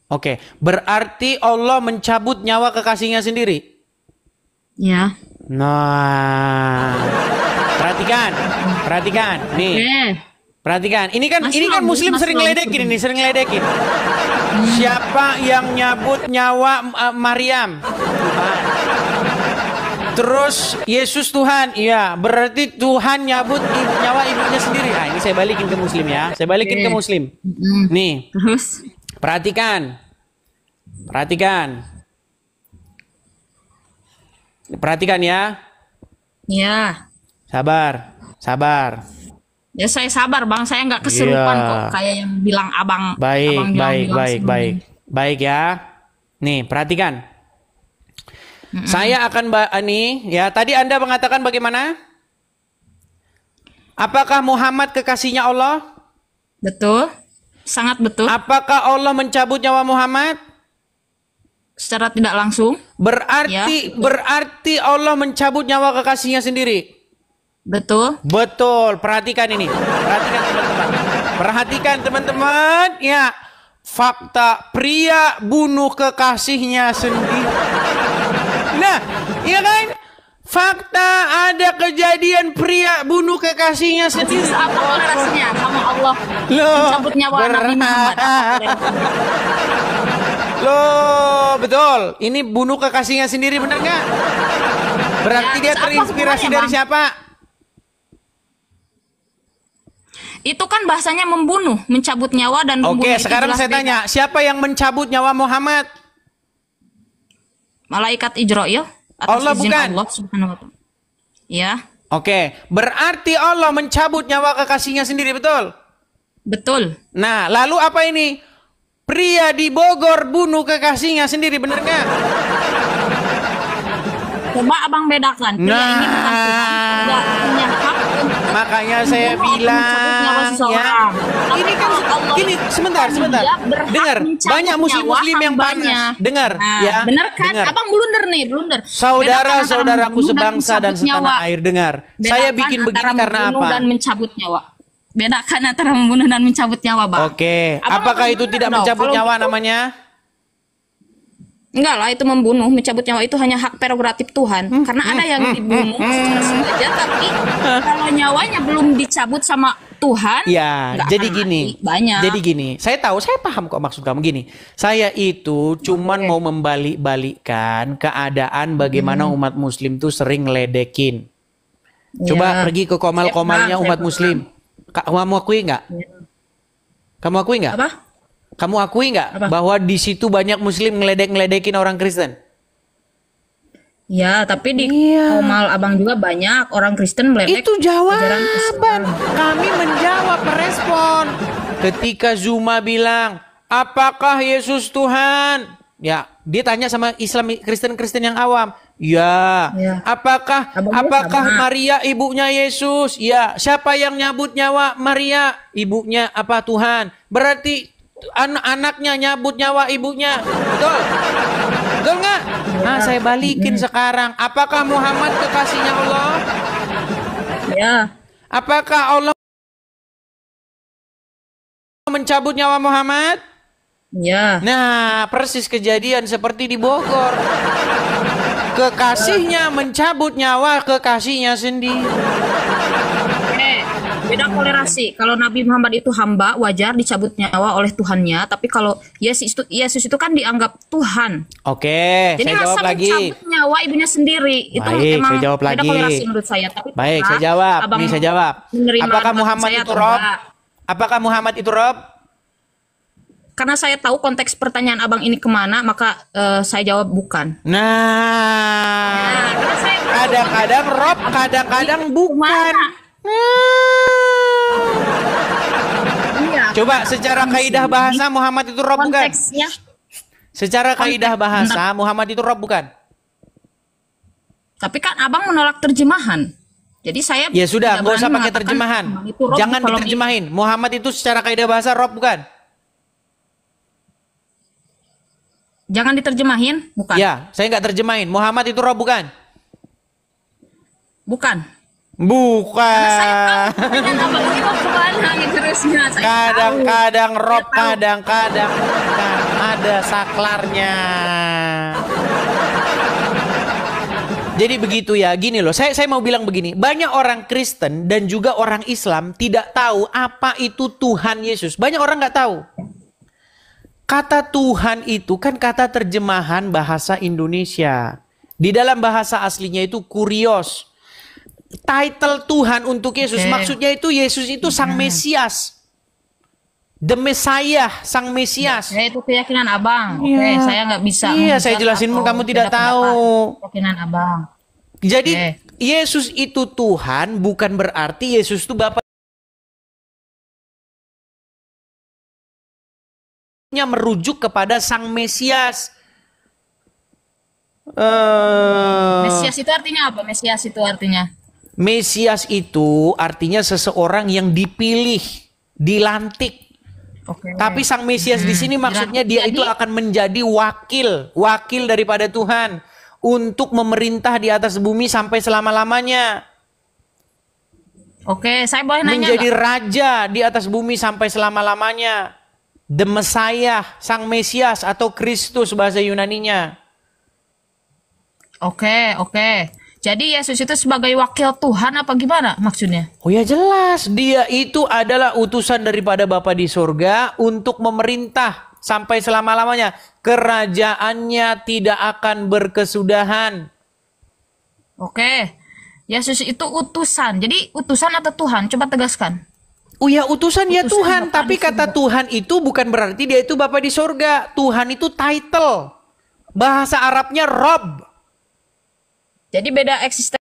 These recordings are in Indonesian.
Oke, berarti Allah mencabut nyawa kekasihnya sendiri. Ya. Nah, perhatikan, nih. Perhatikan, ini kan Muslim sering ngeledekin ini, sering ngeledekin. Siapa yang nyabut nyawa Maryam? Terus Yesus Tuhan, iya, berarti Tuhan nyabut nyawa ibunya sendiri. Nah, ini saya balikin ke Muslim ya, saya balikin ke Muslim. Nih, Terus? perhatikan, ya. Ya. Sabar. Ya saya sabar Bang, saya nggak keserupan kok kayak yang bilang abang. Baik ya. Nih, perhatikan. Saya akan nih ya. Tadi Anda mengatakan bagaimana? Apakah Muhammad kekasihnya Allah? Betul, sangat betul. Apakah Allah mencabut nyawa Muhammad? Secara tidak langsung. Berarti Allah mencabut nyawa kekasihnya sendiri. Betul. Perhatikan ini. Perhatikan teman-teman. Ya, fakta pria bunuh kekasihnya sendiri. Nah, iya kan? Fakta ada kejadian pria bunuh kekasihnya sendiri. Apa korelasinya sama Allah mencabut nyawa Nabi Muhammad? Loh, betul. Ini bunuh kekasihnya sendiri, benar nggak? Berarti dia terinspirasi dari siapa? Itu kan bahasanya membunuh, mencabut nyawa dan membunuh. Oke, sekarang saya tanya, siapa yang mencabut nyawa Muhammad? Malaikat Ijra'il atas Allah izin bukan? Allah Subhanahu wa ta'ala. Ya. Oke, berarti Allah mencabut nyawa kekasihnya sendiri, betul? Betul. Nah, lalu apa ini? Pria di Bogor bunuh kekasihnya sendiri, bener nggak? Coba abang bedakan. Pria ini bukan Tuhan, tidak punya hak untuk makanya saya bilang ya. Ini kan gini, sebentar. Dengar, banyak muslim yang panas. Dengar, ya. Bener kan? Abang blunder. Saudara-saudaraku sebangsa dan setanah air, dengar. Saya bikin begini karena apa? Dan mencabut nyawa. Bedakan antara membunuh dan mencabut nyawa, Bang. Oke, apakah itu tidak mencabut nyawa namanya? Enggak lah, itu membunuh, mencabut nyawa itu hanya hak prerogatif Tuhan. Karena ada yang dibunuh secara sengaja, tapi kalau nyawanya belum dicabut sama Tuhan, ya, jadi gini. Banyak. Jadi gini, saya paham kok maksud kamu gini. Saya itu cuman mau membalik-balikkan keadaan bagaimana umat Muslim tuh sering ngeledekin. Coba pergi ke komal-komalnya umat Muslim. Kamu akui nggak? Kamu akui nggak? Apa? Kamu akui nggak bahwa di situ banyak Muslim ngeledekin orang Kristen? Ya, tapi di komal abang juga banyak orang Kristen meledek. Itu jawaban. Kami menjawab, merespon. Ketika Zuma bilang, apakah Yesus Tuhan? Ya, dia tanya sama Islam Kristen yang awam. Ya. Apakah Maria ibunya Yesus? Ya. Siapa yang nyabut nyawa Maria? Ibunya apa Tuhan? Berarti anaknya nyabut nyawa ibunya. Betul? Betul nggak? Nah, saya balikin sekarang. Apakah Muhammad kekasihnya Allah? Ya. Apakah Allah mencabut nyawa Muhammad? Ya. Nah, persis kejadian seperti di Bogor. Kekasihnya mencabut nyawa kekasihnya sendiri. Beda korelasi. Kalau Nabi Muhammad itu hamba, wajar dicabut nyawa oleh Tuhannya. Tapi kalau Yesus itu kan dianggap Tuhan. Oke, jadi saya jawab lagi. Jadi mencabut nyawa ibunya sendiri. Itu baik, emang saya jawab beda lagi. korelasi menurut saya. Tapi baik, saya jawab. Ini saya jawab. Apakah Muhammad itu Rob? Apakah Muhammad itu Rob? Karena saya tahu konteks pertanyaan abang ini kemana, maka saya jawab bukan. Nah, kadang-kadang Rob, kadang-kadang bukan. Coba secara kaidah bahasa Muhammad itu Rob bukan? Secara kaidah bahasa Muhammad itu Rob bukan? Tapi kan abang menolak terjemahan. Jadi saya ya sudah, nggak usah pakai terjemahan. Jangan diterjemahin. Muhammad itu secara kaidah bahasa Rob bukan? Jangan diterjemahin, bukan? Ya, saya nggak terjemahin. Muhammad itu Rob bukan? Bukan. Bukan. Kadang-kadang Rob, kadang-kadang bukan. ada saklarnya. Jadi begitu ya, gini loh, saya mau bilang begini, banyak orang Kristen dan juga orang Islam tidak tahu apa itu Tuhan Yesus. Banyak orang nggak tahu. Kata Tuhan itu kan kata terjemahan bahasa Indonesia. Di dalam bahasa aslinya itu kurios. Title Tuhan untuk Yesus, maksudnya itu Yesus itu Sang Mesias. The Messiah, Sang Mesias. Ya, itu keyakinan abang. Iya. Oke, saya nggak bisa. Iya, saya jelasin atau kamu tidak beda pendapat. tahu. Keyakinan abang. Jadi Oke. Yesus itu Tuhan bukan berarti Yesus itu Bapaknya merujuk kepada Sang Mesias. Mesias itu artinya apa? Mesias itu artinya? Mesias itu artinya seseorang yang dipilih, dilantik. Oke. Tapi Sang Mesias di sini maksudnya dia itu akan menjadi wakil daripada Tuhan untuk memerintah di atas bumi sampai selama-lamanya. Oke, saya boleh nanya Menjadi nggak? raja di atas bumi sampai selama-lamanya. The Messiah, Sang Mesias atau Kristus bahasa Yunaninya. Oke, oke. Jadi Yesus itu sebagai wakil Tuhan apa gimana maksudnya? Oh ya jelas, dia itu adalah utusan daripada Bapa di surga untuk memerintah sampai selama-lamanya. Kerajaannya tidak akan berkesudahan. Oke. Yesus itu utusan. Jadi utusan atau Tuhan? Coba tegaskan. Oh ya utusan ya Utusan Tuhan, Bapa tapi di kata surga. Tuhan itu bukan berarti dia itu Bapa di surga. Tuhan itu title. Bahasa Arabnya Rob. Jadi beda eksistensi.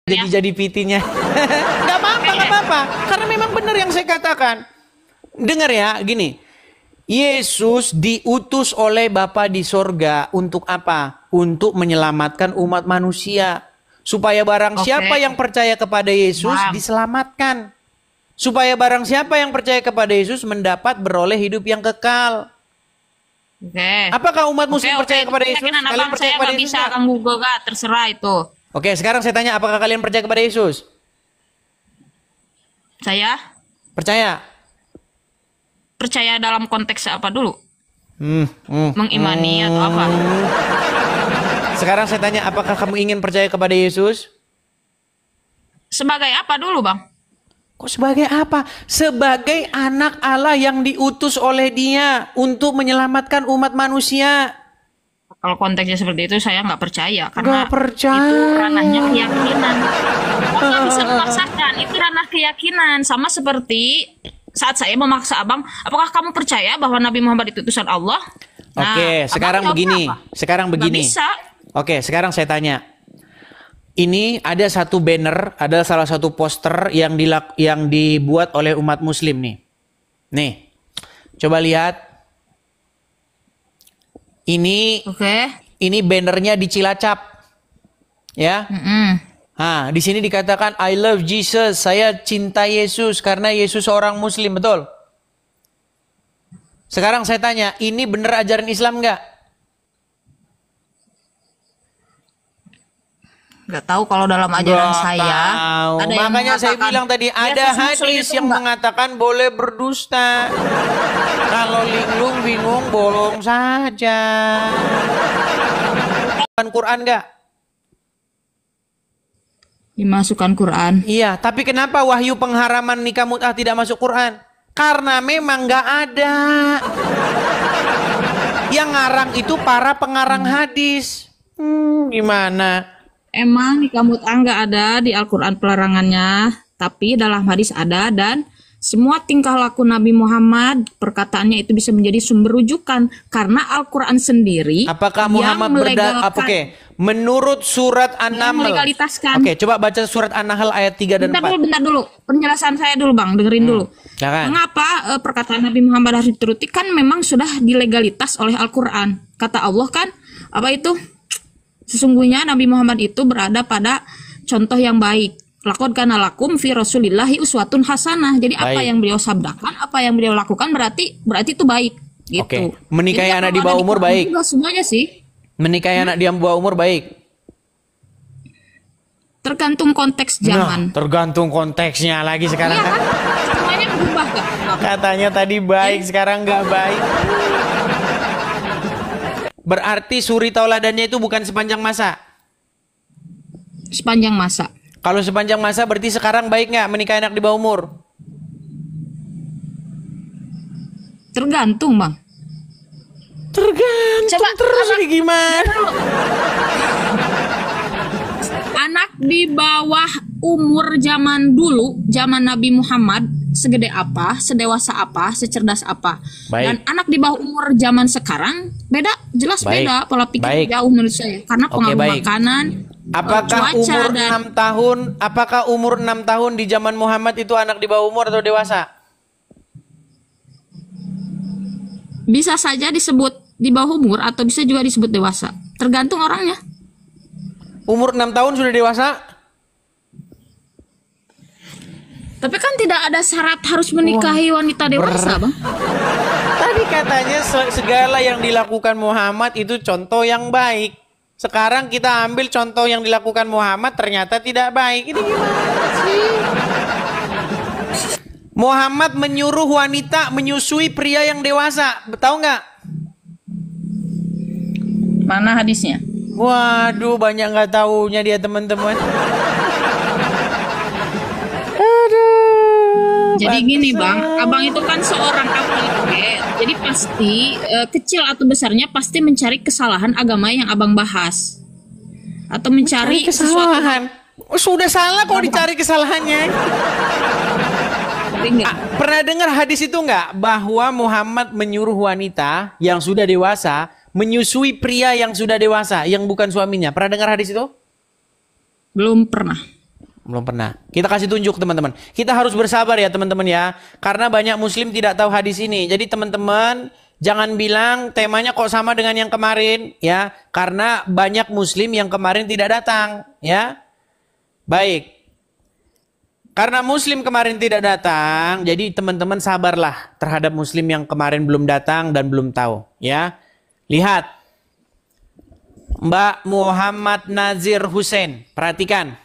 jadi pitinya. Nggak apa-apa, nggak apa-apa. Karena memang benar yang saya katakan. Dengar ya, gini. Yesus diutus oleh Bapa di sorga untuk apa? Untuk menyelamatkan umat manusia. Supaya barang siapa yang percaya kepada Yesus diselamatkan. Supaya barang siapa yang percaya kepada Yesus mendapat beroleh hidup yang kekal. Apakah umat muslim percaya kepada Yesus? Kalian percaya kepada Yesus? Bisa Kang Google gak? Terserah itu. Oke, sekarang saya tanya, apakah kalian percaya kepada Yesus? Saya Percaya? percaya dalam konteks apa dulu? Mengimani atau apa? Sekarang saya tanya, apakah kamu ingin percaya kepada Yesus? Sebagai apa dulu, Bang? Kok sebagai apa? Sebagai anak Allah yang diutus oleh Dia untuk menyelamatkan umat manusia. Kalau konteksnya seperti itu saya nggak percaya karena Nggak percaya. itu ranahnya keyakinan. Nggak bisa memaksakan, itu ranah keyakinan. Sama seperti saat saya memaksa Abang, apakah kamu percaya bahwa Nabi Muhammad itu utusan Allah? Nah, Oke, sekarang Abang jawab begini. apa? Sekarang Nggak begini. bisa. Oke, sekarang saya tanya. Ini ada satu banner, ada salah satu poster yang dibuat oleh umat muslim nih. Nih, coba lihat. Ini bannernya di Cilacap. Ya. Di sini dikatakan I love Jesus, saya cinta Yesus karena Yesus seorang muslim, betul? Sekarang saya tanya, ini bener ajaran Islam nggak? Nggak tahu kalau dalam ajaran Nggak saya tahu. ada yang Makanya saya mengatakan, bilang tadi ada Yesus Muslim hadis itu yang enggak. mengatakan boleh berdusta. Kalau linglung bingung bolong saja. Quran nggak? Dimasukkan Quran. Iya, tapi kenapa wahyu pengharaman nikah mut'ah tidak masuk Quran? Karena memang nggak ada. Yang ngarang itu para pengarang hadis. Gimana? Emang nikah mut'ah nggak ada di Al-Quran pelarangannya, tapi dalam hadis ada dan semua tingkah laku Nabi Muhammad perkataannya itu bisa menjadi sumber rujukan karena Al-Quran sendiri Apakah yang Muhammad melegalkan. Menurut surat An-Nahl. Melegalitaskan. Oke, coba baca surat An-Nahl ayat 3 dan 4. Bentar dulu. Penjelasan saya dulu, Bang. Dengerin dulu. Jangan. Mengapa perkataan Nabi Muhammad harus dituruti? Kan memang sudah dilegalitas oleh Al-Quran. Kata Allah kan, apa itu? Sesungguhnya Nabi Muhammad itu berada pada contoh yang baik. Laqad kana lakum fi Rasulillahi uswatun hasanah. Jadi apa Baik. yang beliau sabdakan, apa yang beliau lakukan berarti itu baik. Gitu. Oke. Menikahi Jadi anak kalau di bawah ada umur Quran baik. juga semuanya sih. Menikahi anak di bawah umur baik. Tergantung konteks zaman. Nah, tergantung konteksnya lagi sekarang Iya kan. kan? Semuanya berubah gak? Katanya tadi baik, sekarang nggak baik. Berarti suri tauladannya itu bukan sepanjang masa. Sepanjang masa. Kalau sepanjang masa berarti sekarang baik nggak menikahi anak di bawah umur? Tergantung, Bang. Tergantung Coba, terus nih gimana? Anak di bawah umur zaman dulu, zaman Nabi Muhammad, segede apa, sedewasa apa, secerdas apa. Baik. Dan anak di bawah umur zaman sekarang, beda, jelas Baik. beda. Pola pikir Baik. jauh menurut saya. Karena Oke, pengaruh baik. makanan, Apakah cuaca, umur dan 6 tahun, apakah umur 6 tahun di zaman Muhammad itu anak di bawah umur atau dewasa? bisa saja disebut di bawah umur atau bisa juga disebut dewasa. Tergantung orangnya. Umur 6 tahun sudah dewasa? Tapi kan tidak ada syarat harus menikahi wanita dewasa, Bang. Tadi katanya segala yang dilakukan Muhammad itu contoh yang baik. Sekarang kita ambil contoh yang dilakukan Muhammad ternyata tidak baik. Ini gimana sih? Muhammad menyuruh wanita menyusui pria yang dewasa. Tahu nggak? Mana hadisnya? Waduh, banyak nggak taunya dia teman-teman. Jadi gini, Bang, Abang itu kan seorang Katolik. Jadi pasti kecil atau besarnya pasti mencari kesalahan agama yang Abang bahas. Atau mencari sesuatu. Kesalahan. Oh, sudah salah kok dicari kesalahannya. Enggak. Pernah dengar hadis itu nggak? Bahwa Muhammad menyuruh wanita yang sudah dewasa menyusui pria yang sudah dewasa yang bukan suaminya. Pernah dengar hadis itu? Belum pernah. Belum pernah. Kita kasih tunjuk teman-teman. Kita harus bersabar ya teman-teman ya. Karena banyak muslim tidak tahu hadis ini. Jadi teman-teman jangan bilang temanya kok sama dengan yang kemarin ya. Karena banyak muslim yang kemarin tidak datang ya. Baik. Karena muslim kemarin tidak datang, jadi teman-teman sabarlah terhadap muslim yang kemarin belum datang dan belum tahu ya. Lihat. Mbak Muhammad Nazir Hussein, perhatikan.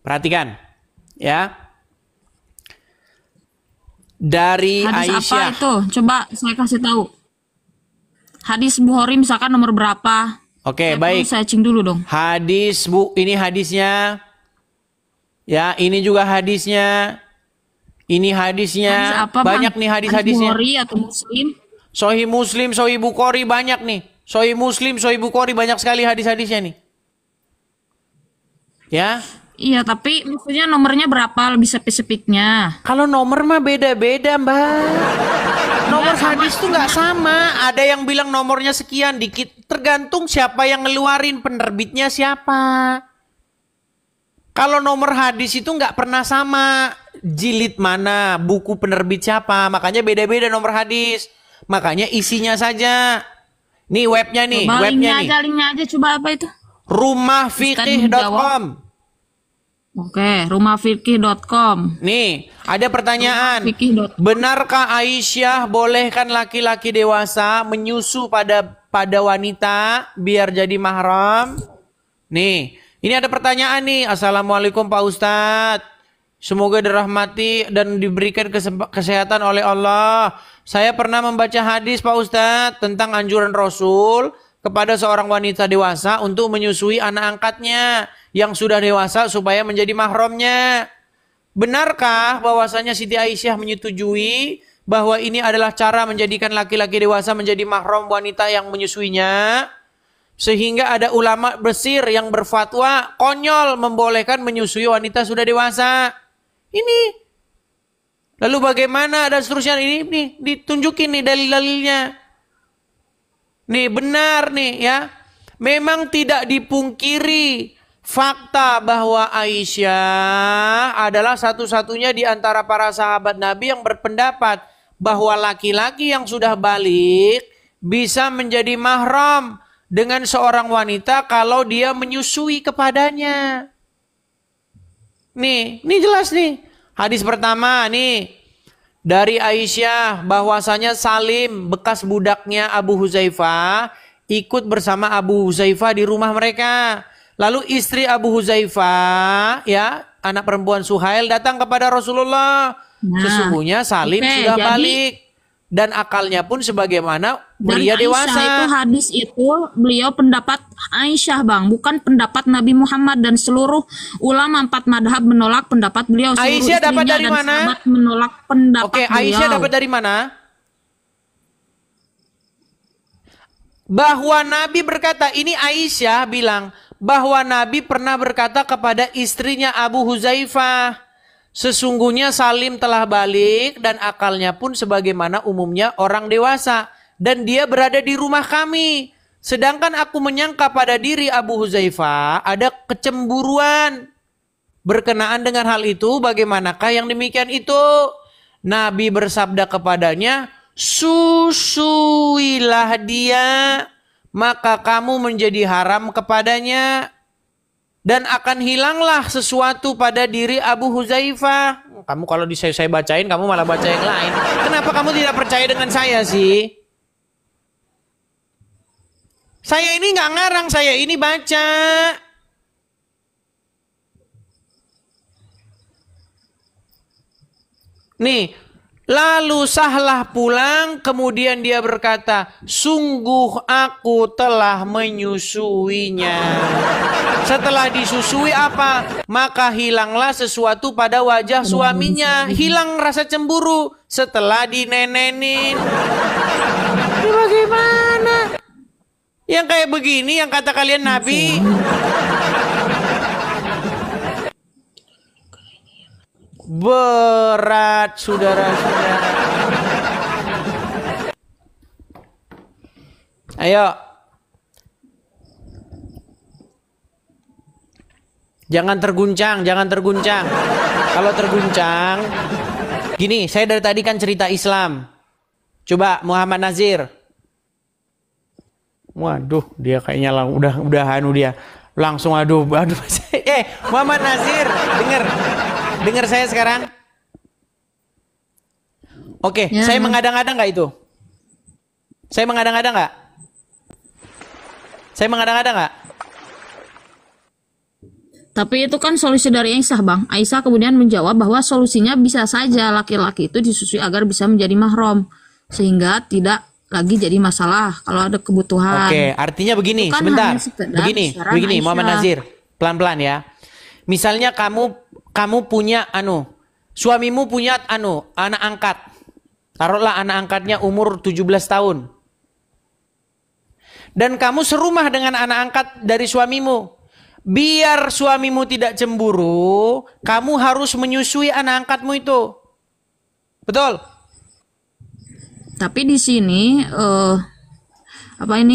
Perhatikan ya. Dari Hadis Aisyah. apa itu? Coba saya kasih tahu. Hadis Bukhari misalkan nomor berapa? Oke, Saya baik. perlu searching dulu dong. Hadis Bu, ini hadisnya. Ya, ini juga hadisnya. Ini hadisnya. Hadis apa, Banyak Bang? nih Hadis hadis-hadisnya. Bukhari atau Muslim? Sahih Muslim, Sahih Bukhari banyak nih. Sahih Muslim, Sahih Bukhari banyak sekali hadis-hadisnya nih. Ya. Iya, tapi maksudnya nomornya berapa lebih spesifiknya? Kalau nomor mah beda-beda, Mbak. Nomor hadis tuh nggak sama. Ada yang bilang nomornya sekian, dikit. Tergantung siapa yang ngeluarin, penerbitnya siapa. Kalau nomor hadis itu nggak pernah sama. Jilid mana, buku penerbit siapa. Makanya beda-beda nomor hadis. Makanya isinya saja. Nih webnya nih, Coba webnya nih. linknya aja coba apa itu? Rumahfikih.com. Oke, rumahfikih.com. Nih, ada pertanyaan. Rumahfikih.com. Benarkah Aisyah bolehkan laki-laki dewasa menyusu pada wanita biar jadi mahram? Nih, ini ada pertanyaan nih. Assalamualaikum Pak Ustadz. Semoga dirahmati dan diberikan kesehatan oleh Allah. Saya pernah membaca hadis Pak Ustadz tentang anjuran Rasul kepada seorang wanita dewasa untuk menyusui anak angkatnya yang sudah dewasa supaya menjadi mahramnya. Benarkah bahwasanya Siti Aisyah menyetujui bahwa ini adalah cara menjadikan laki-laki dewasa menjadi mahram wanita yang menyusuinya? Sehingga ada ulama besir yang berfatwa konyol membolehkan menyusui wanita sudah dewasa. Ini. Lalu bagaimana dan seterusnya ini nih ditunjukin nih dalil-dalilnya. Nih benar nih ya. Memang tidak dipungkiri fakta bahwa Aisyah adalah satu-satunya di antara para sahabat Nabi yang berpendapat bahwa laki-laki yang sudah balik bisa menjadi mahram dengan seorang wanita kalau dia menyusui kepadanya. Nih, ini jelas nih. Hadis pertama nih dari Aisyah bahwasanya Salim bekas budaknya Abu Huzaifah ikut bersama Abu Huzaifah di rumah mereka. Lalu istri Abu Huzaifah ya, anak perempuan Suhail datang kepada Rasulullah. Sesungguhnya Salim sudah balik dan akalnya pun sebagaimana pria dewasa. Itu hadis itu beliau pendapat Aisyah Bang, bukan pendapat Nabi Muhammad, dan seluruh ulama 4 madhab menolak pendapat beliau. Seluruh Aisyah dapat dari dan mana? sahabat menolak pendapat Oke, beliau. Aisyah dapat dari mana? Bahwa Nabi berkata, ini Aisyah bilang bahwa Nabi pernah berkata kepada istrinya Abu Huzaifah, sesungguhnya Salim telah balik dan akalnya pun sebagaimana umumnya orang dewasa dan dia berada di rumah kami. Sedangkan aku menyangka pada diri Abu Huzaifah ada kecemburuan. Berkenaan dengan hal itu, bagaimanakah yang demikian itu? Nabi bersabda kepadanya, susuilah dia, maka kamu menjadi haram kepadanya. Dan akan hilanglah sesuatu pada diri Abu Huzaifah. Kamu kalau saya bacain, kamu malah baca yang lain. Kenapa kamu tidak percaya dengan saya sih? Saya ini nggak ngarang, saya ini baca. Nih, lalu Sahlah pulang, kemudian dia berkata, sungguh aku telah menyusuinya. Setelah disusui apa? Maka hilanglah sesuatu pada wajah suaminya. Hilang rasa cemburu setelah dinenenin. Ini bagaimana? Yang kayak begini yang kata kalian Nabi. Berat saudara-saudara. Ayo. Jangan terguncang, jangan terguncang. Kalau terguncang, gini, saya dari tadi kan cerita Islam. Coba Muhammad Nazir. Waduh, dia kayaknya udah anu dia. Langsung aduh. Muhammad Nazir, dengar saya sekarang. Oke, Ya. saya mengadang-adang nggak itu? Saya mengadang-adang nggak? Saya mengadang-adang nggak? Tapi itu kan solusi dari Aisyah, Bang. Aisyah kemudian menjawab bahwa solusinya bisa saja laki-laki itu disusui agar bisa menjadi mahram, sehingga tidak lagi jadi masalah kalau ada kebutuhan. Oke, artinya begini, Itu kan sebentar. hanya sekedar Begini, saran Aisyah. Muhammad Nazir. Pelan-pelan ya. Misalnya kamu punya suamimu punya anak angkat. Taruhlah anak angkatnya umur 17 tahun. Dan kamu serumah dengan anak angkat dari suamimu. Biar suamimu tidak cemburu, kamu harus menyusui anak angkatmu itu. Betul? Tapi di sini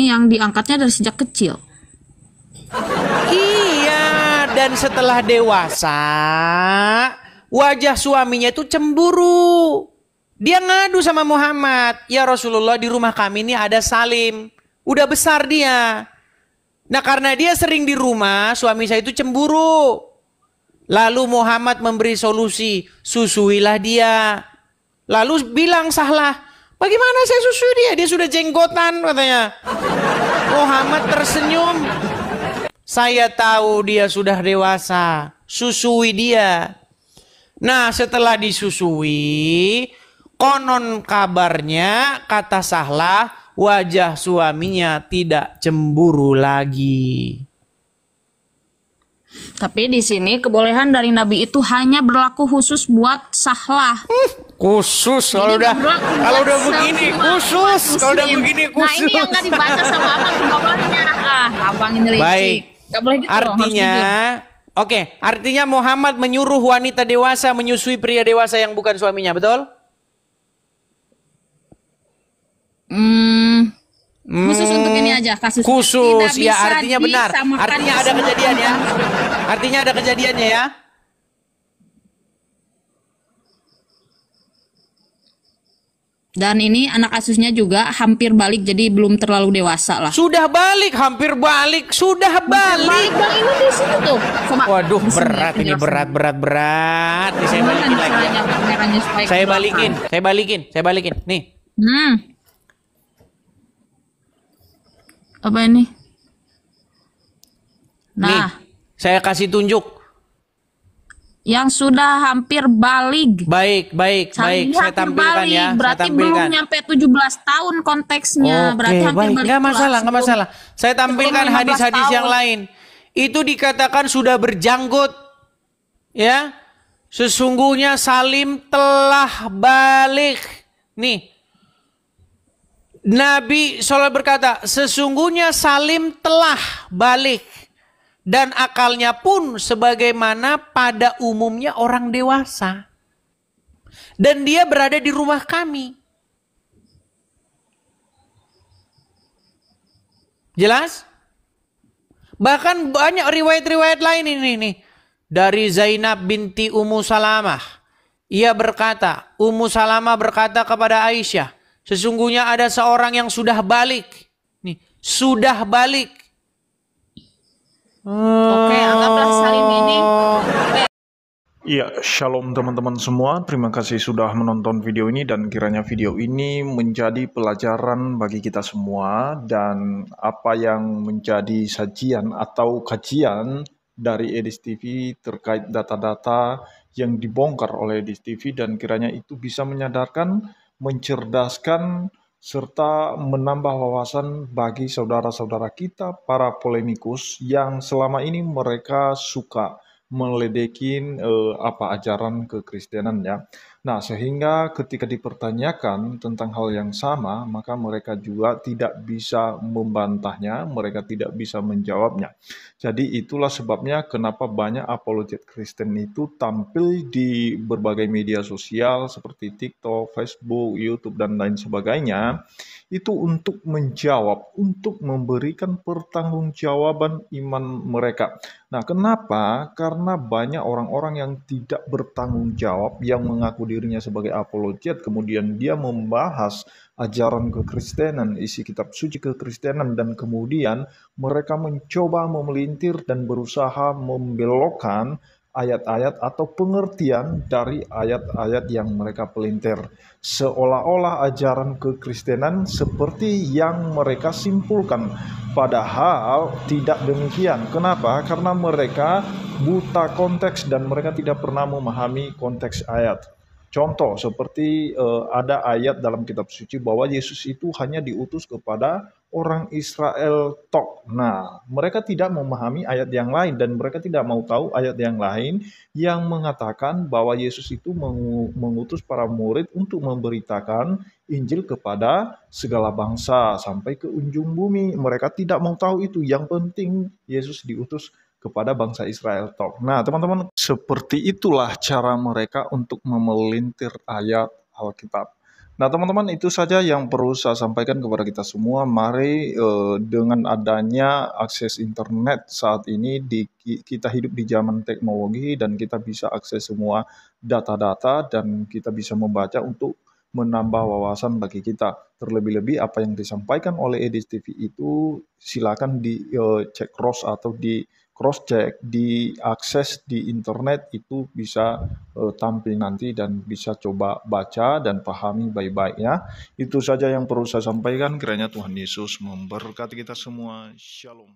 yang diangkatnya dari sejak kecil. Iya, dan setelah dewasa, wajah suaminya itu cemburu. Dia ngadu sama Muhammad, "Ya Rasulullah, di rumah kami ini ada Salim. Udah besar dia. Nah, karena dia sering di rumah, suami saya itu cemburu." Lalu Muhammad memberi solusi, "Susuilah dia." Lalu bilang Sahlah, "Bagaimana saya susui dia? Dia sudah jenggotan," katanya. Muhammad tersenyum. "Saya tahu dia sudah dewasa. Susui dia." Nah, setelah disusui, konon kabarnya, kata Sahlah, wajah suaminya tidak cemburu lagi. Tapi di sini kebolehan dari Nabi itu hanya berlaku khusus buat Sahlah. Khusus kalau Jadi udah berlaku kalau buat udah begini semua khusus, umat kalau udah muslim. begini Nah, khusus. ini yang nggak dibaca sama abang di bawahnya. Abang ini licik. Baik. Nggak boleh gitu, Artinya, harus oke, artinya Muhammad menyuruh wanita dewasa menyusui pria dewasa yang bukan suaminya, betul? khusus untuk ini aja kasus. Khusus, Tidak ya bisa artinya benar. disamakan Artinya ada semua kejadian ya. umat. Artinya ada kejadiannya ya. Dan ini anak asuhnya juga hampir balik, jadi belum terlalu dewasa lah. Sudah balik, hampir balik, sudah balik. Bang, ini di sini tuh. Coba. Waduh, Di sini berat ini, penjelasannya. berat. Nih, saya Gimana balikin lagi. caranya kameranya supaya Saya ke balikin, belakang? saya balikin. Nih, Apa ini? nih. Nah, Saya kasih tunjuk. yang sudah hampir balik. Baik. Saya hampir tampilkan balik, ya. Saya berarti tampilkan. belum nyampe 17 tahun konteksnya. Berarti Oke, hampir baik. balik Nggak pula masalah. sebelum- Saya tampilkan sebelum 15 hadis-hadis yang tahun. lain. Itu dikatakan sudah berjanggut. Ya. Sesungguhnya Salim telah balik. Nih. Nabi SAW berkata, sesungguhnya Salim telah balik. Dan akalnya pun sebagaimana pada umumnya orang dewasa. Dan dia berada di rumah kami. Jelas? Bahkan banyak riwayat-riwayat lain ini nih. Dari Zainab binti Ummu Salamah. Ia berkata, Ummu Salamah berkata kepada Aisyah, sesungguhnya ada seorang yang sudah balik. Nih, sudah balik. Oke, anggaplah Salim ini. Ya, shalom teman-teman semua. Terima kasih sudah menonton video ini dan kiranya video ini menjadi pelajaran bagi kita semua dan apa yang menjadi sajian atau kajian dari Edis TV terkait data-data yang dibongkar oleh Edis TV dan kiranya itu bisa menyadarkan, mencerdaskan, serta menambah wawasan bagi saudara-saudara kita para polemikus yang selama ini mereka suka meledekin ajaran kekristenan ya. Nah, sehingga ketika dipertanyakan tentang hal yang sama, maka mereka juga tidak bisa membantahnya, mereka tidak bisa menjawabnya. Jadi itulah sebabnya kenapa banyak apologet Kristen itu tampil di berbagai media sosial seperti TikTok, Facebook, YouTube, dan lain sebagainya, itu untuk menjawab, untuk memberikan pertanggungjawaban iman mereka. Nah, kenapa? Karena banyak orang-orang yang tidak bertanggung jawab, yang mengaku dirinya sebagai apologet, kemudian dia membahas ajaran kekristenan, isi kitab suci kekristenan, dan kemudian mereka mencoba memelintir dan berusaha membelokkan ayat-ayat atau pengertian dari ayat-ayat yang mereka pelintir. Seolah-olah ajaran kekristenan seperti yang mereka simpulkan. Padahal tidak demikian. Kenapa? Karena mereka buta konteks dan mereka tidak pernah memahami konteks ayat. Contoh seperti ada ayat dalam kitab suci bahwa Yesus itu hanya diutus kepada orang Israel tok. Nah, mereka tidak memahami ayat yang lain dan mereka tidak mau tahu ayat yang lain yang mengatakan bahwa Yesus itu mengutus para murid untuk memberitakan Injil kepada segala bangsa sampai ke ujung bumi. Mereka tidak mau tahu itu. Yang penting Yesus diutus kepada bangsa Israel tok. Nah, teman-teman, seperti itulah cara mereka untuk memelintir ayat Alkitab. Nah, teman-teman, itu saja yang perlu saya sampaikan kepada kita semua. Mari dengan adanya akses internet saat ini, kita hidup di zaman teknologi dan kita bisa akses semua data-data dan kita bisa membaca untuk menambah wawasan bagi kita. Terlebih-lebih apa yang disampaikan oleh Edis TV itu silakan dicek cross atau di cross check, diakses di internet, itu bisa tampil nanti dan bisa coba baca dan pahami baik-baik ya. Itu saja yang perlu saya sampaikan. Kiranya Tuhan Yesus memberkati kita semua. Shalom.